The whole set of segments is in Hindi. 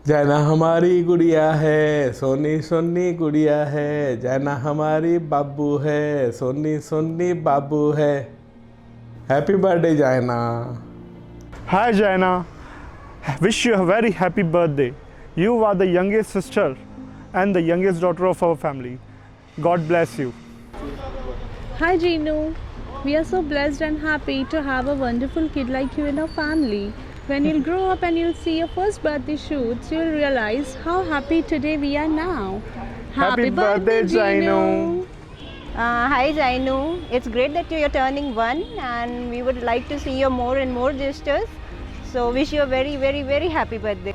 जैना हमारी गुड़िया है, सोनी सोनी गुड़िया है। जैना हमारी बाबू है, सोनी सोनी बाबू है। हैप्पी बर्थडे जैना। Hi Jaina, wish you a very happy birthday. You are the youngest sister and the youngest daughter of our family. God bless you. Hi Jeenu, we are so blessed and happy to have a wonderful kid like you in our family. When you'll grow up and you'll see your first birthday shoots, you'll realize how happy today we are now. Happy birthday, Jeenu. Hi Zainu, it's great that you're turning 1 and we would like to see you more and more gestures. So wish you a very very very happy birthday.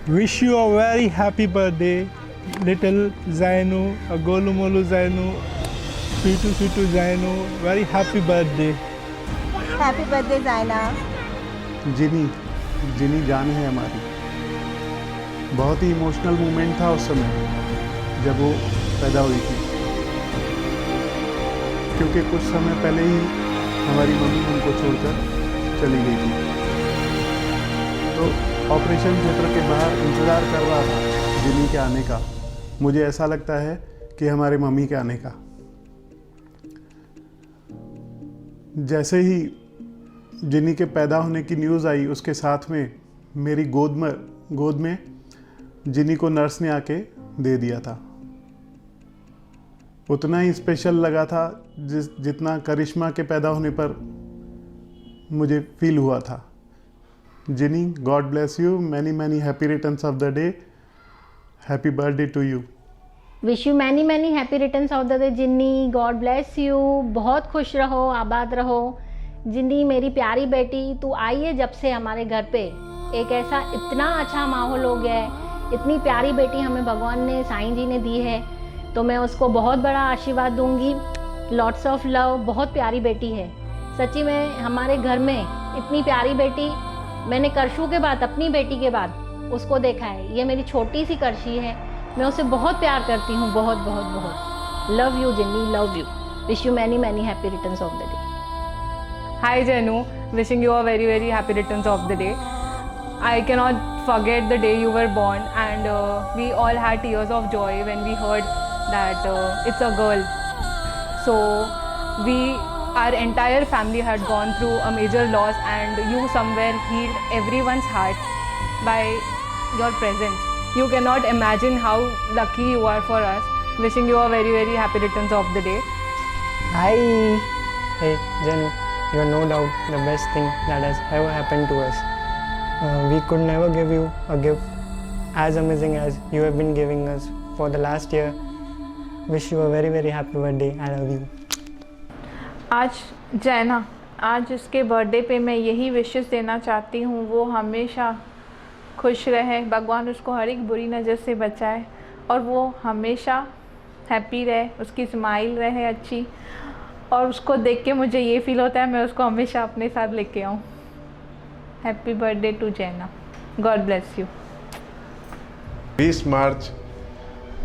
Wish you a very happy birthday, little Zainu, a Golumolu Zainu, Sweetu Zainu. Very happy birthday. Happy birthday Zaina. जिनी जान है हमारी। बहुत ही इमोशनल मोमेंट था उस समय जब वो पैदा हुई थी, क्योंकि कुछ समय पहले ही हमारी मम्मी उनको छोड़कर चली गई थी। तो ऑपरेशन थिएटर के बाहर इंतज़ार कर रहा था जिनी के आने का। मुझे ऐसा लगता है कि हमारे मम्मी के आने का। जैसे ही जिनी के पैदा होने की न्यूज़ आई, उसके साथ में मेरी गोद में जिनी को नर्स ने आके दे दिया था। उतना ही स्पेशल लगा था जितना करिश्मा के पैदा होने पर मुझे फील हुआ था। Jinny, God bless you, many many happy returns of the day. Happy birthday to you. Wish you many many happy returns of the day Jinny, God bless you. बहुत खुश रहो, आबाद रहो। जिन्नी मेरी प्यारी बेटी, तू आई है जब से हमारे घर पे एक ऐसा इतना अच्छा माहौल हो गया है। इतनी प्यारी बेटी हमें भगवान ने, साईं जी ने दी है, तो मैं उसको बहुत बड़ा आशीर्वाद दूंगी। Lots of love. बहुत प्यारी बेटी है सच्ची में। हमारे घर में इतनी प्यारी बेटी मैंने करशु के बाद, अपनी बेटी के बाद उसको देखा है। ये मेरी छोटी सी करशी है, मैं उसे बहुत प्यार करती हूँ, बहुत बहुत बहुत। लव यू जिन्नी, love you. Wish you many many happy returns of the day. Hi Janu, wishing you a very very happy returns of the day. I cannot forget the day you were born, and we all had tears of joy when we heard that it's a girl. So our entire family had gone through a major loss, and you somewhere healed everyone's heart by your presence. You cannot imagine how lucky you are for us. Wishing you a very very happy returns of the day. Hi. Hey, Janu. You're no doubt the best thing that has ever happened to us. We could never give you a gift as amazing as you have been giving us for the last year. Wish you a very very happy birthday. I love you. आज जैना, आज उसके बर्थडे पे मैं यही विशेस देना चाहती हूँ, वो हमेशा खुश रहे, भगवान उसको हर एक बुरी नज़र से बचाए और वो हमेशा हैप्पी रहे, उसकी स्माइल रहे अच्छी। और उसको देख के मुझे ये फील होता है मैं उसको हमेशा अपने साथ लेके आऊँ। हैप्पी बर्थडे टू जैना, गॉड ब्लेस यू। 20 मार्च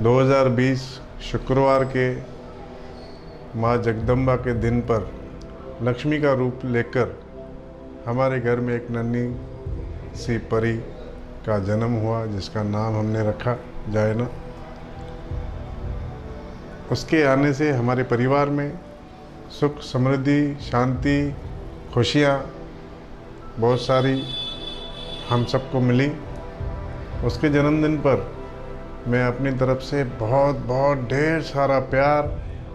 2020 शुक्रवार के माँ जगदम्बा के दिन पर लक्ष्मी का रूप लेकर हमारे घर में एक नन्ही सी परी का जन्म हुआ, जिसका नाम हमने रखा जैना। उसके आने से हमारे परिवार में सुख, समृद्धि, शांति, खुशियाँ बहुत सारी हम सबको मिली। उसके जन्मदिन पर मैं अपनी तरफ से बहुत बहुत ढेर सारा प्यार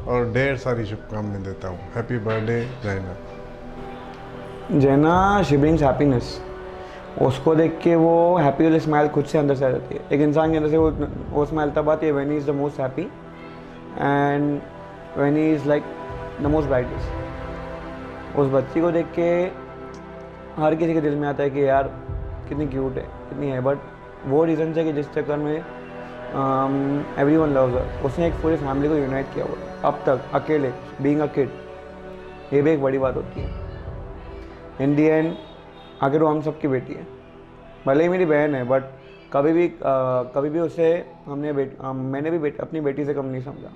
और ढेर सारी शुभकामनाएं देता हूँ। हैप्पी बर्थडे जैना। जैना, शी ब्रिंग्स हैप्पीनेस। उसको देख के वो हैप्पी वाली स्माइल खुद से अंदर से आ जाती है। एक इंसान के अंदर से वो स्माइल तब आती है when he is the most happy and when he is like the most brightest. उस बच्ची को देख के हर किसी के दिल में आता है कि यार कितनी क्यूट है, कितनी है। बट वो रीज़न है कि जिस चक्कर में एवरीवन लव्स हर, उसने एक पूरी फैमिली को यूनाइट किया हुआ है अब तक अकेले, बीइंग अ किड। ये भी एक बड़ी बात होती है। इन दी एंड आखिर वो हम सबकी बेटी है, भले ही मेरी बहन है, बट कभी भी उसे मैंने भी अपनी बेटी से कम नहीं समझा।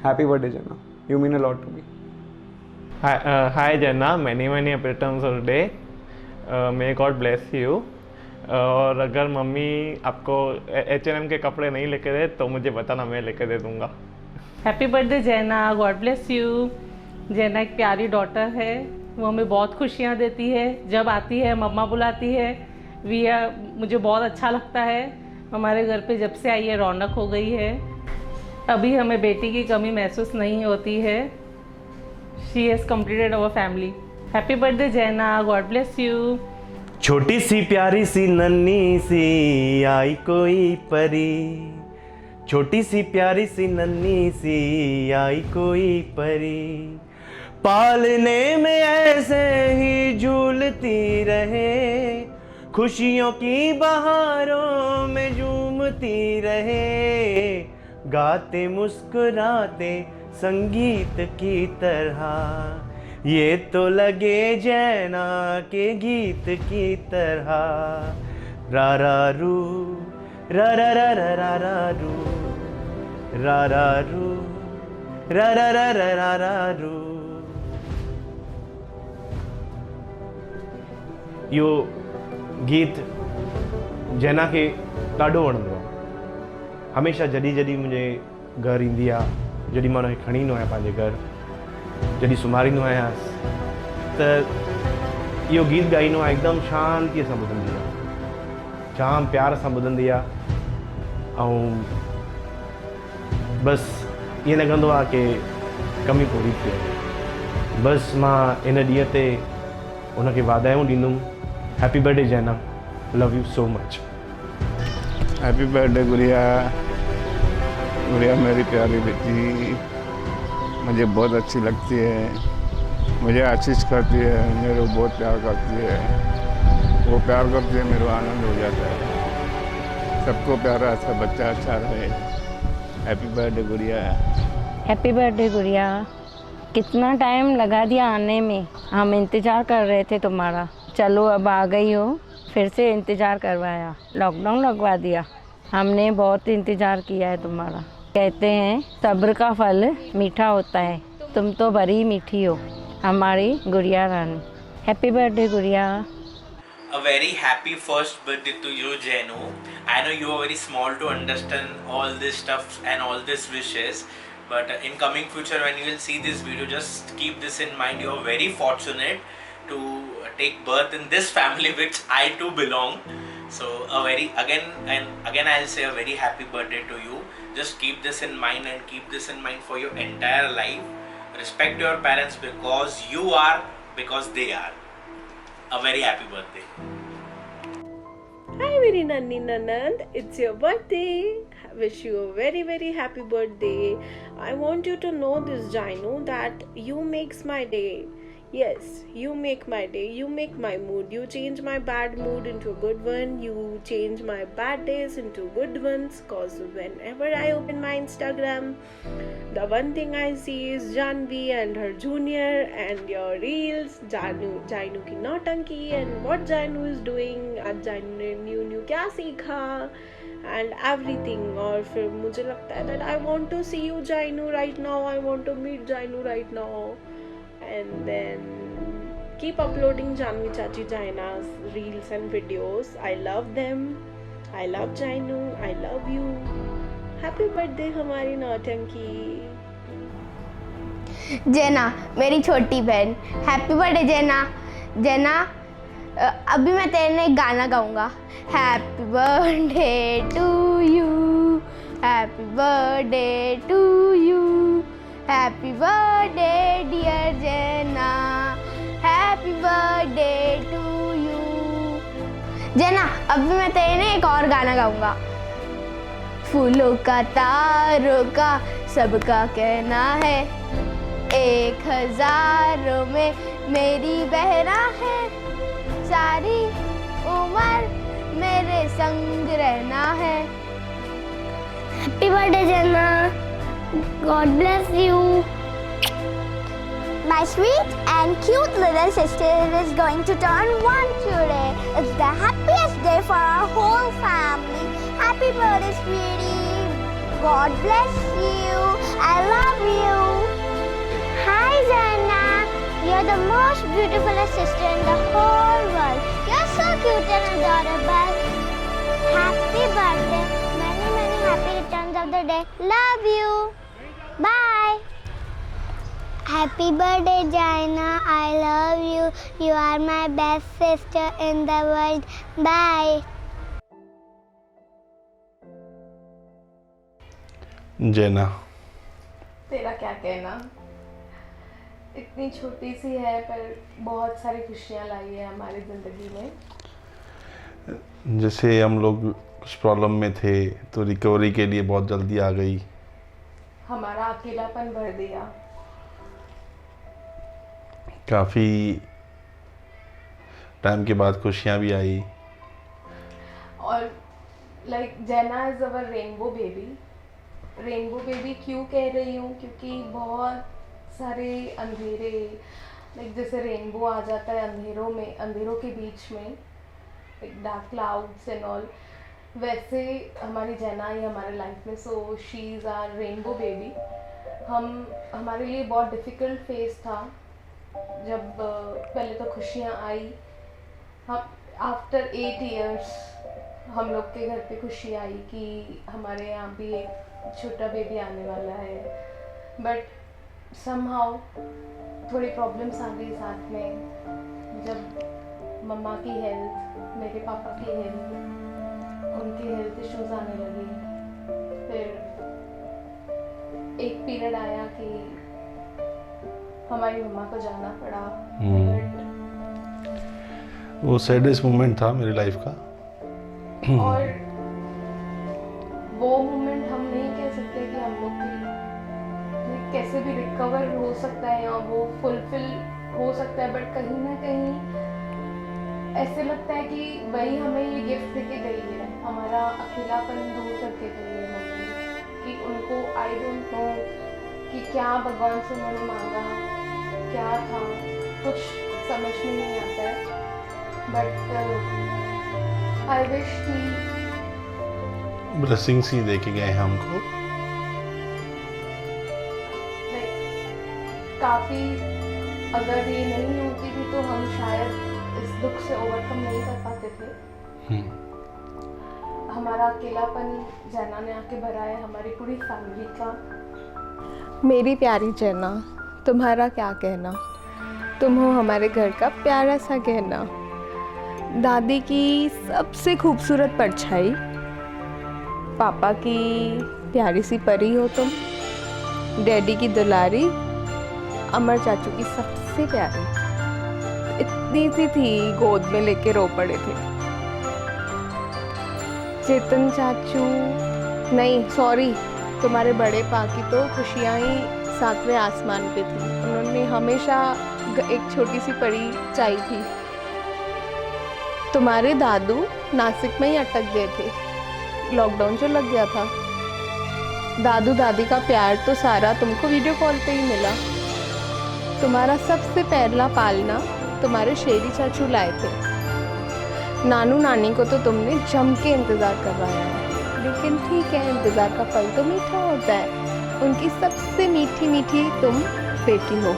Happy birthday, Jana. You mean a lot to me. Hi Jana, many happy returns of the day. May God bless you. और अगर मम्मी आपको H&M के कपड़े नहीं लेके दे तो मुझे बताना, मैं लेके दे दूँगा। Happy birthday Jaina, God bless you. जैना एक प्यारी डॉटर है, वो हमें बहुत खुशियाँ देती है। जब आती है मम्मा बुलाती है, मुझे बहुत अच्छा लगता है। हमारे घर पे जब से आई है रौनक हो गई है। अभी हमें बेटी की कमी महसूस नहीं होती है। She has completed our family. Happy birthday Jaina, God bless you. छोटी सी प्यारी सी नन्ही सी आई कोई परी, छोटी सी प्यारी सी नन्ही सी आई कोई परी, पालने में ऐसे ही झूलती रहे, खुशियों की बहारों में झूमती रहे, गाते मुस्कुराते संगीत की तरह, ये तो लगे जैना के गीत की तरह। रा रा रू रा रा रा रा रा रा रू रा रा रू रा रा रा रा रा रा रू। यो गीत जैना खे ॾाढो वणंदो आहे। हमेशह जॾहिं जॾहिं मुंहिंजे घर ईंदी आहे, जॾहिं मां हुनखे खणी ईंदो आहियां पंहिंजे घर, जॾहिं सुम्हारींदो आहियांसि, त इहो गीत ॻाईंदो आहे। हिकदमि शांतीअ सां ॿुधंदी आहे, जाम प्यार सां ॿुधंदी आहे, ऐं बसि ईअं लॻंदो आहे की कमी पूरी थी वई। बसि मां इन ॾींहं ते उनखे वाधायूं ॾींदुमि। हैप्पी बर्थडे जैना, love you so much. Happy birthday गुड़िया। गुड़िया मेरी प्यारी बेटी, मुझे बहुत अच्छी लगती है, मुझे आशीष करती है, मेरे को बहुत प्यार करती है, वो प्यार करती है, मेरे को आनंद हो जाता है। सबको प्यारा अच्छा बच्चा अच्छा रहे। हैप्पी बर्थडे गुड़िया। हैप्पी बर्थडे गुड़िया। कितना टाइम लगा दिया आने में, हम इंतज़ार कर रहे थे तुम्हारा। चलो अब आ गई हो, फिर से इंतज़ार करवाया, लॉकडाउन लगवा दिया। हमने बहुत इंतज़ार किया है तुम्हारा। कहते हैं सब्र का फल मीठा होता है, तुम तो बड़ी मीठी हो हमारी गुड़िया रानी। हैप्पी बर्थडे गुड़िया। A very happy first birthday to you, Jenu. I know you are very small to understand all this stuff and all these wishes, but in coming future when you will see this video, just keep this in mind. You are very fortunate to take birth in this family which I too belong. So again I'll say a very happy birthday to you. Just keep this in mind and keep this in mind for your entire life. Respect your parents because you are, because they are. A very happy birthday. Hi very Nanni Nanand, it's your birthday. Wish you a very very happy birthday. I want you to know this, Jainu, that you makes my day. Yes, you make my day, you make my mood, you change my bad mood into a good one, you change my bad days into good ones, cause whenever I open my Instagram, the one thing I see is Janvi and her junior and your reels, Jainu की नौटंकी and what Jainu is doing, आज Jainu ने new क्या सीखा and everything। और फिर मुझे लगता है that I want to see you Jainu right now, I want to meet Jainu right now, and then keep uploading Janvi Chachi Jaina's reels and videos. I love them, I love Jainu, I love you. Happy birthday हमारी नौटंकी। जैना मेरी छोटी बहन, हैप्पी बर्थडे जैना। जैना अभी मैं तेरे लिए एक गाना गाऊंगा। Happy birthday to you, happy birthday to you, happy birthday dear Jaina, happy birthday to you. Jaina अभी मैं तेरे लिए एक और गाना गाऊंगा। फूलों का तारों का सबका कहना है, 1000 में मेरी बहना है, सारी उम्र मेरे संग रहना है। हैप्पी बर्थडे जैना, God bless you. My sweet and cute little sister is going to turn 1 today. It's the happiest day for our whole family. Happy birthday, sweetie. God bless you. I love you. Hi, Zanna. You're the most beautiful sister in the whole world. You're so cute and adorable. Love you. Bye. Happy birthday, Jaina. I love you. You are my best sister in the world. Bye. जैना, तेरा क्या कहना, इतनी छोटी सी है पर बहुत सारी खुशियाँ लाई है हमारी ज़िंदगी में। जैसे हम लोग कुछ प्रॉब्लम में थे तो रिकवरी के लिए बहुत जल्दी आ गई, हमारा अकेलापन भर दिया। काफ़ी टाइम के बाद खुशियाँ भी आई। और लाइक जैना is our rainbow baby. Rainbow baby क्यों कह रही हूँ, क्योंकि बहुत सारे अंधेरे, लाइक जैसे रेनबो आ जाता है अंधेरों के बीच में, like dark clouds and all, वैसे हमारी जैना आई हमारे लाइफ में। So she is our rainbow baby. हमारे लिए बहुत डिफ़िकल्ट फेज था जब पहले तो खुशियाँ आई, हम आफ्टर 8 years हम लोग के घर पे खुशी आई कि हमारे यहाँ भी एक छोटा बेबी आने वाला है। बट समहाउ थोड़ी प्रॉब्लम्स आ गई साथ में, जब मम्मा की हेल्थ, मेरे पापा की हेल्थ, उनकी हेल्थ इश्यूज आने लगी। फिर एक पीरियड आया कि हमारी मम्मा को जाना पड़ा। वो सैडेस्ट मोमेंट था मेरी लाइफ का। और वो मोमेंट हम नहीं कह सकते कि हम लोग की कैसे भी रिकवर हो सकता है या वो फुलफिल हो सकता है, बट कहीं ना कहीं ऐसे लगता है कि वही हमें ये गिफ्ट देके गई है, हमारा अकेलापन दूर करके गई है मम्मी, कि उनको आई डोंट नो कि क्या भगवान से उन्होंने मांगा, क्या था, कुछ समझ में नहीं आता है। बट आई विश कि ब्लेसिंग्स ही देके गए हैं हमको। काफ़ी अगर ये नहीं होती थी तो हम शायद इस दुख से ओवरकम नहीं कर पाते थे। हमारा अकेलापन जैना ने आके भरा है हमारी पूरी फैमिली का। मेरी प्यारी जैना, तुम्हारा क्या कहना, तुम हो हमारे घर का प्यारा सा गहना, दादी की सबसे खूबसूरत परछाई, पापा की प्यारी सी परी हो तुम, डैडी की दुलारी, अमर चाचू की सबसे प्यारी, इतनी सी थी गोद में लेके रो पड़े थे। चेतन चाचू नहीं, सॉरी, तुम्हारे बड़े पा की तो खुशियाँ ही 7वें आसमान पे थी। उन्होंने हमेशा एक छोटी सी परी चाहिए थी। तुम्हारे दादू नासिक में ही अटक गए थे, लॉकडाउन जो लग गया था। दादू दादी का प्यार तो सारा तुमको वीडियो कॉल पे ही मिला। तुम्हारा सबसे पहला पालना तुम्हारे शेरी चाचू लाए थे। नानू नानी को तो तुमने जम के इंतज़ार करवाया है, लेकिन ठीक है, इंतज़ार का फल तो मीठा होता है। उनकी सबसे मीठी मीठी तुम बेटी हो।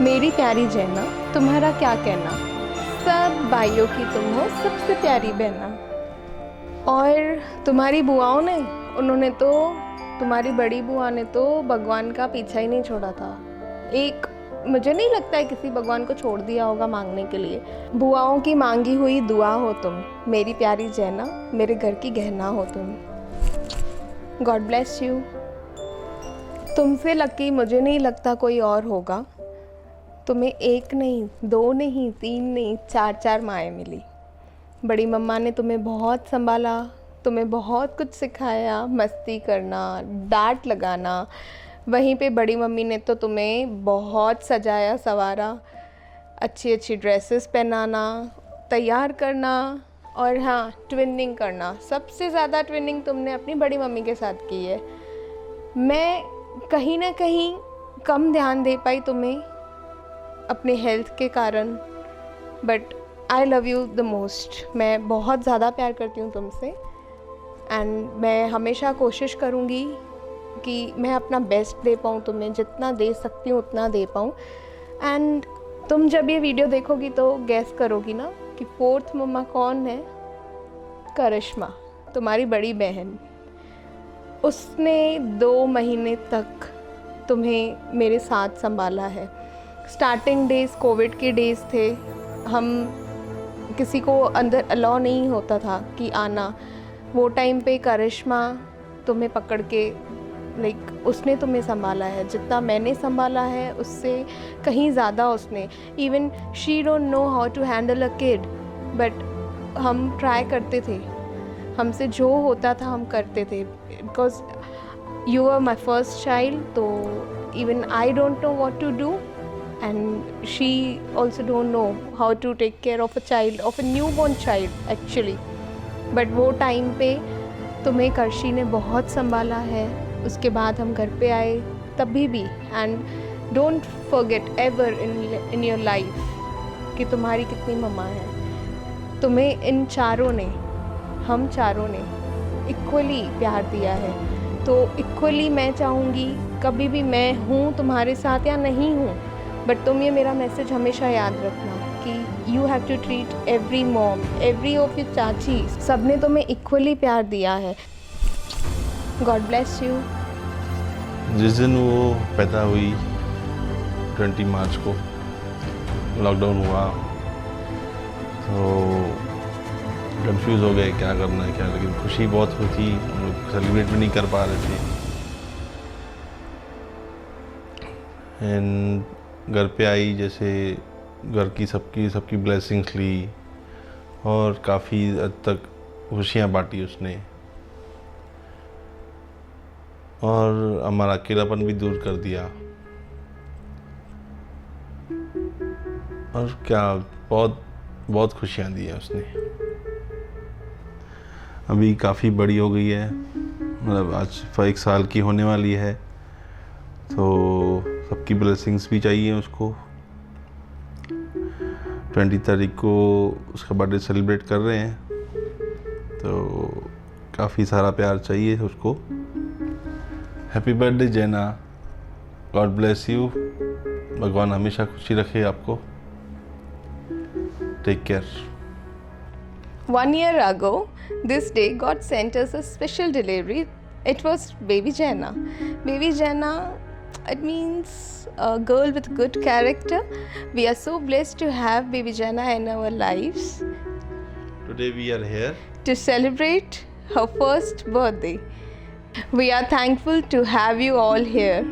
मेरी प्यारी जैना, तुम्हारा क्या कहना, सब भाइयों की तुम हो सबसे प्यारी बहना। और तुम्हारी बुआओं ने, उन्होंने तो, तुम्हारी बड़ी बुआ ने तो भगवान का पीछा ही नहीं छोड़ा था। एक, मुझे नहीं लगता है किसी भगवान को छोड़ दिया होगा मांगने के लिए। बुआओं की मांगी हुई दुआ हो तुम, मेरी प्यारी जैना, मेरे घर की गहना हो तुम। God bless you. तुमसे लकी मुझे नहीं लगता कोई और होगा। तुम्हें 1 नहीं, 2 नहीं, 3 नहीं, 4 माएँ मिली। बड़ी मम्मा ने तुम्हें बहुत संभाला, तुम्हें बहुत कुछ सिखाया, मस्ती करना, डांट लगाना। वहीं पे बड़ी मम्मी ने तो तुम्हें बहुत सजाया संवारा, अच्छी अच्छी ड्रेसेस पहनाना, तैयार करना, और हाँ, ट्विनिंग करना। सबसे ज़्यादा ट्विनिंग तुमने अपनी बड़ी मम्मी के साथ की है। मैं कहीं ना कहीं कम ध्यान दे पाई तुम्हें अपने हेल्थ के कारण, but I love you the most. मैं बहुत ज़्यादा प्यार करती हूँ तुमसे, एंड मैं हमेशा कोशिश करूँगी कि मैं अपना बेस्ट दे पाऊँ तुम्हें, जितना दे सकती हूँ उतना दे पाऊँ। एंड तुम जब ये वीडियो देखोगी तो गैस करोगी ना कि 4th मम्मा कौन है? करिश्मा, तुम्हारी बड़ी बहन। उसने 2 महीने तक तुम्हें मेरे साथ संभाला है। स्टार्टिंग डेज़ कोविड के डेज़ थे, हम किसी को अंदर अलाउ नहीं होता था कि आना। वो टाइम पे करिश्मा तुम्हें पकड़ के उसने तुम्हें संभाला है। जितना मैंने संभाला है उससे कहीं ज़्यादा उसने। Even she don't know how to handle a kid, but हम ट्राई करते थे, हमसे जो होता था हम करते थे। Because you are my first child, तो even I don't know what to do and she also don't know how to take care of a child, of a newborn child actually. But वो टाइम पे तुम्हें कर्शी ने बहुत संभाला है। उसके बाद हम घर पे आए तभी भी। And don't forget ever in your life कि तुम्हारी कितनी मम्मा है। तुम्हें इन चारों ने, हम चारों ने इक्वली प्यार दिया है। तो इक्वली मैं चाहूँगी कभी भी मैं हूँ तुम्हारे साथ या नहीं हूँ, बट तुम ये मेरा मैसेज हमेशा याद रखना कि you have to treat every mom, every of your चाची, सब ने तुम्हें इक्वली प्यार दिया है। God bless you. जिस दिन वो पैदा हुई 20 मार्च को, लॉकडाउन हुआ, तो कंफ्यूज हो गए क्या करना है क्या, लेकिन खुशी बहुत हुई थी। हम लोग सेलिब्रेट भी नहीं कर पा रहे थे। एंड घर पे आई, जैसे घर की सबकी ब्लेसिंग्स ली और काफ़ी हद तक खुशियाँ बांटी उसने, और हमारा अकेलापन भी दूर कर दिया। और क्या बहुत खुशियाँ दी हैं उसने। अभी काफ़ी बड़ी हो गई है, मतलब आज 1 साल की होने वाली है, तो सबकी ब्लेसिंग्स भी चाहिए उसको। 20 तारीख को उसका बर्थडे सेलिब्रेट कर रहे हैं, तो काफ़ी सारा प्यार चाहिए उसको। Happy birthday Jaina, God bless you, भगवान हमेशा खुशी रखे आपको। Take care. 1 year ago, this day God sent us a special delivery. It was baby Jaina. Baby Jaina, it means a girl with good character. We are so blessed to have baby Jaina in our lives. Today we are here to celebrate her first birthday. We are thankful to have you all here.